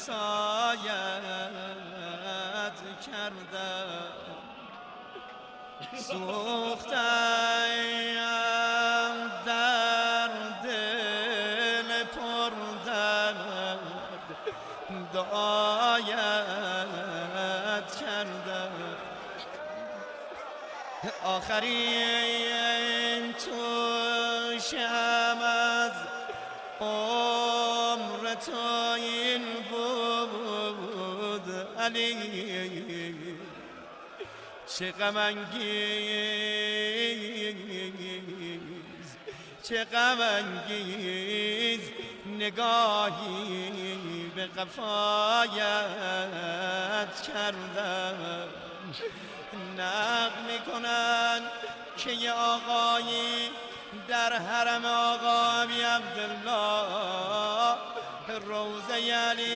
وسایت کردم سوختم در دل پر درد دعایت کردم آخرین توشم از عمر تو این بود علی چه غم انگیز چه غم انگیز نگاهی به قفایت کردم نقل میکنن که یه آقایی در حرم آقا ابی عبدالله روضه علی